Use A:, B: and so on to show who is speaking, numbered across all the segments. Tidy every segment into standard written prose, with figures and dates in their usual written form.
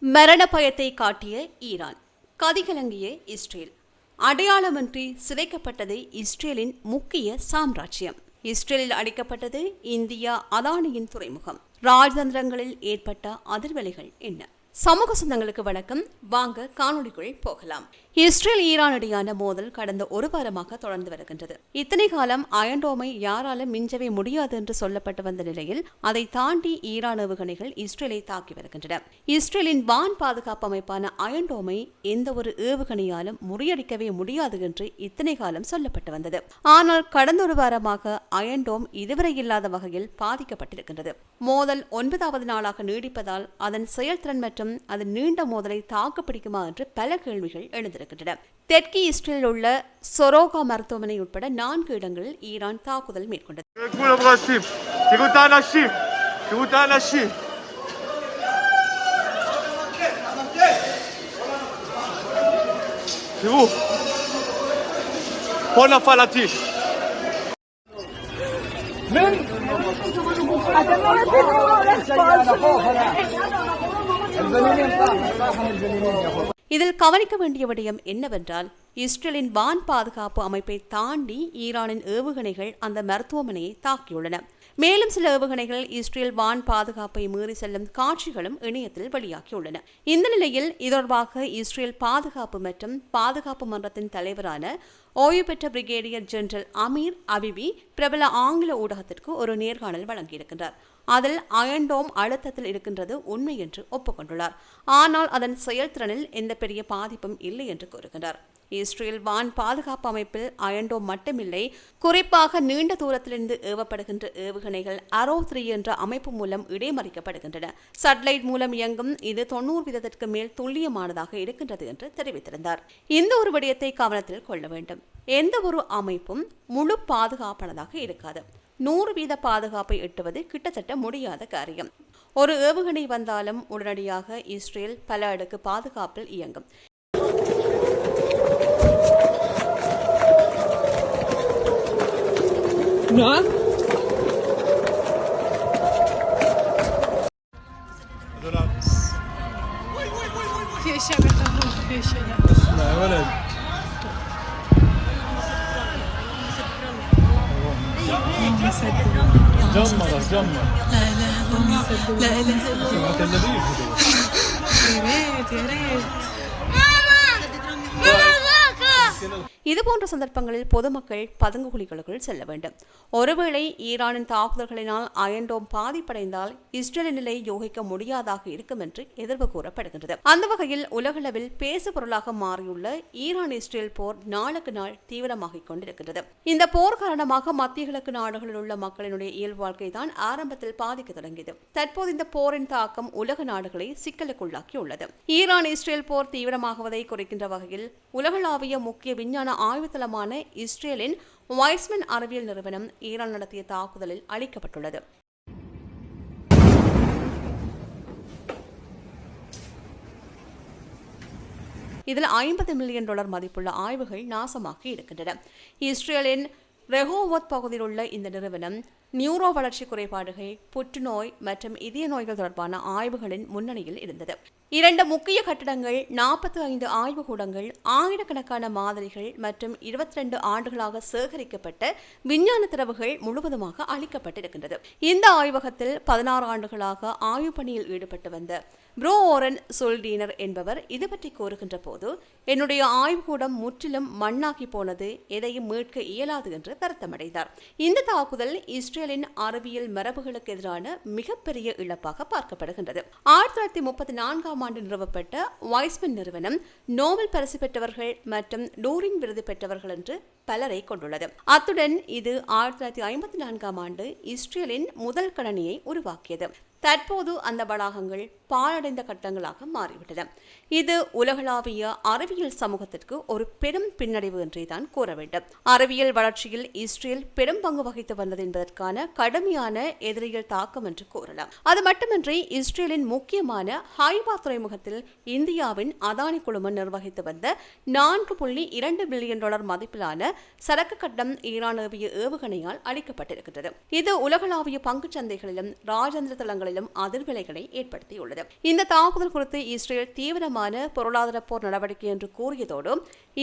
A: மரண பயத்தை காட்டிய ஈரான், கதிகலங்கிய இஸ்ரேல். அடையாளமின்றி சிதைக்கப்பட்டது இஸ்ரேலின் முக்கிய சாம்ராஜ்யம். இஸ்ரேலில் அடிக்கப்பட்டது இந்தியா அதானியின் துறைமுகம். ராஜதந்திரங்களில் ஏற்பட்ட அதிர்வலைகள் என்ன? சமூக சொந்தங்களுக்கு வணக்கம். வாங்க காணொலிக்குள் போகலாம். இஸ்ரேல் ஈரான் இடையான மோதல் கடந்த ஒரு வாரமாக தொடர்ந்து வருகின்றது. இத்தனை காலம் அயன்டோமை யாராலும் மிஞ்சவே முடியாது என்று சொல்லப்பட்டு வந்த நிலையில் அதை தாண்டி ஈரான் ஏவுகணைகள் இஸ்ரேலை தாக்கி வருகின்றன. இஸ்ரேலின் வான் பாதுகாப்பு அமைப்பான அயன்டோமை எந்த ஒரு ஏவுகணையாலும் முறியடிக்கவே முடியாது என்று இத்தனை காலம் சொல்லப்பட்டு வந்தது. ஆனால் கடந்த ஒரு வாரமாக அயன்டோம் இதுவரை இல்லாத வகையில் பாதிக்கப்பட்டிருக்கின்றது. மோதல் 9வது நாளாக நீடிப்பதால் அதன் செயல்திறன் மற்றும் அதன் நீண்ட மோதலை தாக்குப்பிடிக்குமா என்று பல கேள்விகள் எழுந்திருக்கின்றன. தெற்கு இஸ்ரேலில் உள்ள சொரோகா மருத்துவமனை உட்பட 4 இடங்களில் ஈரான் தாக்குதல் மேற்கொண்டது. இதில் கவனிக்க வேண்டிய விடயம் என்னவென்றால், இஸ்ரேலின் வான் பாதுகாப்பு அமைப்பை தாண்டி ஈரானின் ஏவுகணைகள் அந்த மருத்துவமனையை தாக்கியுள்ளன. மேலும் சில ஏவுகணைகள் இஸ்ரேல் வான் பாதுகாப்பை மீறி செல்லும் காட்சிகளும் இணையத்தில் வெளியாகியுள்ளன. இந்த நிலையில் இது தொடர்பாக இஸ்ரேல் பாதுகாப்பு மற்றும் பாதுகாப்பு மன்றத்தின் தலைவரான ஓய்வு பெற்ற பிரிகேடியர் ஜெனரல் அமீர் அபிபி பிரபல ஆங்கில ஊடகத்திற்கு ஒரு நேர்காணல் வழங்கியிருக்கின்றார். அதில் அயன்டோம் அழுத்தத்தில் இருக்கின்றது உண்மை என்று ஒப்புக்கொண்டுள்ளார். ஆனால் அதன் செயல்திறனில் எந்த பெரிய பாதிப்பும் இல்லை என்று கூறுகின்றார். இஸ்ரேல் வான் பாதுகாப்பு அமைப்பில் அயன்டோம் மட்டுமில்லை, குறிப்பாக நீண்ட தூரத்திலிருந்து ஏவப்படுகின்ற ஏவுகணைகள் அரோ 3 என்ற அமைப்பு மூலம் இடைமறிக்கப்படுகின்றன. சட்டலைட் மூலம் இயங்கும் இது 90% மேல் துல்லியமானதாக இருக்கின்றது என்று தெரிவித்திருந்தார். இந்த ஒரு விடயத்தை கவனத்தில் கொள்ள வேண்டும். எந்த ஒரு அமைப்பும் முழு பாதுகாப்பானதாக இருக்காது. 100% பாதுகாப்பை எட்டுவது கிட்டத்தட்ட முடியாத காரியம். ஒரு ஏவுகணை வந்தாலும் உடனடியாக இஸ்ரேல் பல அடுக்கு பாதுகாப்பில் இயங்கும்.
B: جمر لا اله لا اله يا ريت இதுபோன்ற சந்தர்ப்பங்களில் பொதுமக்கள் பதுங்கு குழிகளுக்குள் செல்ல வேண்டும். ஒருவேளை ஈரானின் தாக்குதல்களினால் அயன்டோம் பாதிப்படைந்தால் இஸ்ரேலின் நிலை யோகிக்க முடியாதாக இருக்கும் என்று எதிர்ப்பு கூறப்படுகின்றது. அந்த வகையில் உலகளவில் பேசு பொருளாக மாறியுள்ள ஈரான் இஸ்ரேல் போர் நாளுக்கு நாள் தீவிரமாகிக் கொண்டிருக்கின்றது. இந்த போர் காரணமாக மத்திய கிழக்கு நாடுகளில் உள்ள மக்களினுடைய இயல்பு வாழ்க்கை தான் ஆரம்பத்தில் பாதிக்க தொடங்கியது. தற்போது இந்த போரின் தாக்கம் உலக நாடுகளை சிக்கலுக்குள்ளாக்கியுள்ளது. ஈரான் இஸ்ரேல் போர் தீவிரமாகுவதை குறைக்கின்ற வகையில் உலகளாவிய முக்கிய விஞ்ஞான ஆய்வுத்தளமான இஸ்ரேலின் வைஸ்மன் அறிவியல் நிறுவனம் ஈரான் நடத்திய தாக்குதலில் அளிக்கப்பட்டுள்ளது. இதில் $50 மில்லியன் மதிப்புள்ள ஆய்வுகள் நாசமாக்கி இருக்கின்றன. இஸ்ரேலின் ரெஹோவத் பகுதியில் உள்ள இந்த நிறுவனம் நியூரோ வளர்ச்சி குறைபாடுகள், புற்றுநோய் மற்றும் இதய நோய்கள் தொடர்பான ஆய்வுகளின் முன்னணியில் இருந்தது. 2 முக்கிய கட்டடங்கள், 45 ஆய்வுக்கூடங்கள், ஆயிரக்கணக்கான மாதிரிகள் மற்றும் 22 ஆண்டுகளாக சேகரிக்கப்பட்ட விஞ்ஞான தரவுகள் முழுவதுமாக அளிக்கப்பட்டிருக்கின்றது. இந்த ஆய்வகத்தில் 16 ஆண்டுகளாக ஆய்வு பணியில் ஈடுபட்டு வந்த ப்ரோ ஓரன் சொல்டீனர் என்பவர் இது பற்றி கூறுகின்ற போது, என்னுடைய ஆய்வுக்கூடம் முற்றிலும் மண்ணாகி போனது, எதையும் மீட்க இயலாது என்று வருத்தமடைந்தார். இந்த தாக்குதல் இஸ்ரேலின் அறிவியல் மரபுகளுக்கு எதிரான மிகப்பெரிய இழப்பாக பார்க்கப்படுகின்றது. 1934 ஆண்டு நிறுவப்பட்ட வைஸ்மன் நிறுவனம் நோபல் பரிசு பெற்றவர்கள் மற்றும் டூரிங் விருது பெற்றவர்கள் என்று பலரை கொண்டுள்ளது. அத்துடன் இது 1954 ஆண்டு இஸ்ரேலின் முதல் கணனியை உருவாக்கியது. தற்போது அந்த வளாகங்கள் பாழடைந்த கட்டங்களாக மாறிவிட்டன. இது உலகளாவிய அறிவியல் சமூகத்திற்கு ஒரு பெரும் பின்னடைவு என்றேதான் கூற வேண்டும். அறிவியல் வளர்ச்சியில் இஸ்ரேல் பெரும் பங்கு வகித்து வந்தது என்பதற்கான கடுமையான எதிரிகள் தாக்கம் என்று கூறலாம். அது மட்டுமின்றி இஸ்ரேலின் முக்கியமான ஹைபா துறைமுகத்தில் இந்தியாவின் அதானி குழுமம் நிர்வகித்து வந்த $4.2 பில்லியன் மதிப்பிலான சரக்கு கட்டம் ஈரான் ஏவிய ஏவுகணையால் அளிக்கப்பட்டிருக்கின்றது. இது உலகளாவிய பங்குச் சந்தைகளிலும் ராஜேந்திர தளங்களிலும் அதிர்வலைகளை ஏற்படுத்தியுள்ளது. இந்த தாக்குதல் குறித்து இஸ்ரேல் தீவிரமான பொருளாதார போர் நடவடிக்கை என்று கூறியதோடு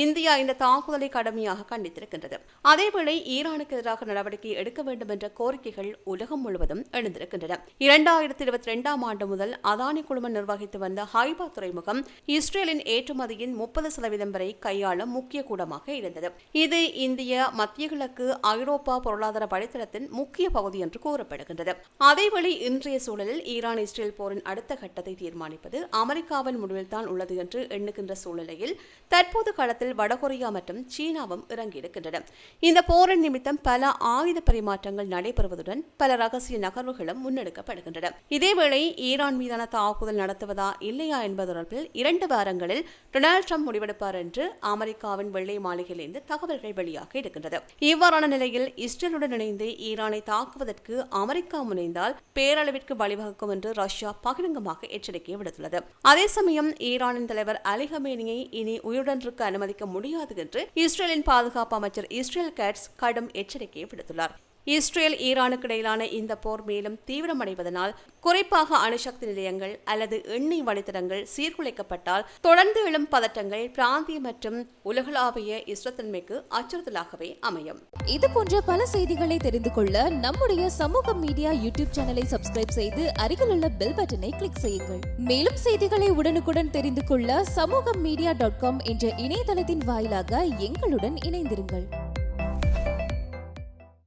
B: இந்தியா இந்த தாக்குதலை கடுமையாக கண்டித்திருக்கின்றது. அதேவேளை ஈரானுக்கு எதிராக நடவடிக்கை எடுக்க வேண்டும் என்ற கோரிக்கைகள் உலகம் முழுவதும் எழுந்திருக்கின்றன. 2022 ஆண்டு முதல் அதானி குழுமம் நிர்வகித்து வந்த ஹைபா துறைமுகம் இஸ்ரேலின் ஏற்றுமதியின் 30% வரை கையாள முக்கிய கூடமாக இருந்தது. இது இந்திய, மத்திய கிழக்கு, ஐரோப்பா பொருளாதார வழித்தடத்தின் முக்கிய பகுதி என்று கூறப்படுகின்றது. அதேவேளை இன்றைய சூழலில் ஈரான் இஸ்ரேல் போரின் அடுத்த கட்டத்தை தீர்மானிப்பது அமெரிக்காவின் முடிவில்தான் உள்ளது என்று எண்ணுகின்ற சூழ்நிலையில் தற்போது களத்தில் வடகொரியா மற்றும் சீனாவும் இறங்கியிருக்கின்றன. இந்த போரின் நிமித்தம் பல ஆயுத பரிமாற்றங்கள் நடைபெறுவதுடன் பல ரகசிய நகர்வுகளும் முன்னெடுக்கப்படுகின்றன. இதேவேளை ஈரான் மீதான தாக்குதல் நடத்துவதா இல்லையா என்பது தொடர்பில் 2 வாரங்களில் டொனால்டு ட்ரம்ப் முடிவெடுப்பார் என்று அமெரிக்காவின் வெள்ளை மாளிகையிலிருந்து தகவல்கள் வெளியாக இருக்கின்றது. இவ்வாறான நிலையில் இஸ்ரேலுடன் இணைந்து ஈரானை தாக்குவதற்கு அமெரிக்கா முனைந்தால் பேரளவிற்கு வழிவகுக்கும் என்று ரஷ்யா பகிரங்கமாக எச்சரிக்கை விடுத்துள்ளது. அதே சமயம் ஈரானின் தலைவர் அலி கமேனியை இனி உயிருடன் இருக்க அனுமதிக்க முடியாது என்று இஸ்ரேலின் பாதுகாப்பு அமைச்சர் இஸ்ரேல் கேட்ஸ் கடும் எச்சரிக்கையை விடுத்துள்ளார். இஸ்ரேல் ஈரானுக்கு இடையிலான இந்த போர் மேலும் தீவிரமடைவதனால், குறிப்பாக அணுசக்தி நிலையங்கள் அல்லது எண்ணெய் வழித்தடங்கள் சீர்குலைக்கப்பட்டால் தொடர்ந்து எழும் பதட்டங்கள் பிராந்திய மற்றும் உலகளாவிய ஸ்திரத்தன்மைக்கு அச்சுறுத்தலாகவே அமையும்.
C: இது போன்ற பல செய்திகளை தெரிந்து கொள்ள நம்முடைய சமூக மீடியா யூடியூப் சேனலை சப்ஸ்கிரைப் செய்து அருகிலுள்ள பெல் பட்டனை கிளிக் செய்யுங்கள். மேலும் செய்திகளை உடனுக்குடன் தெரிந்து கொள்ள சமூகமீடியா.com என்ற இணையதளத்தின் வாயிலாக எங்களுடன் இணைந்திருங்கள்.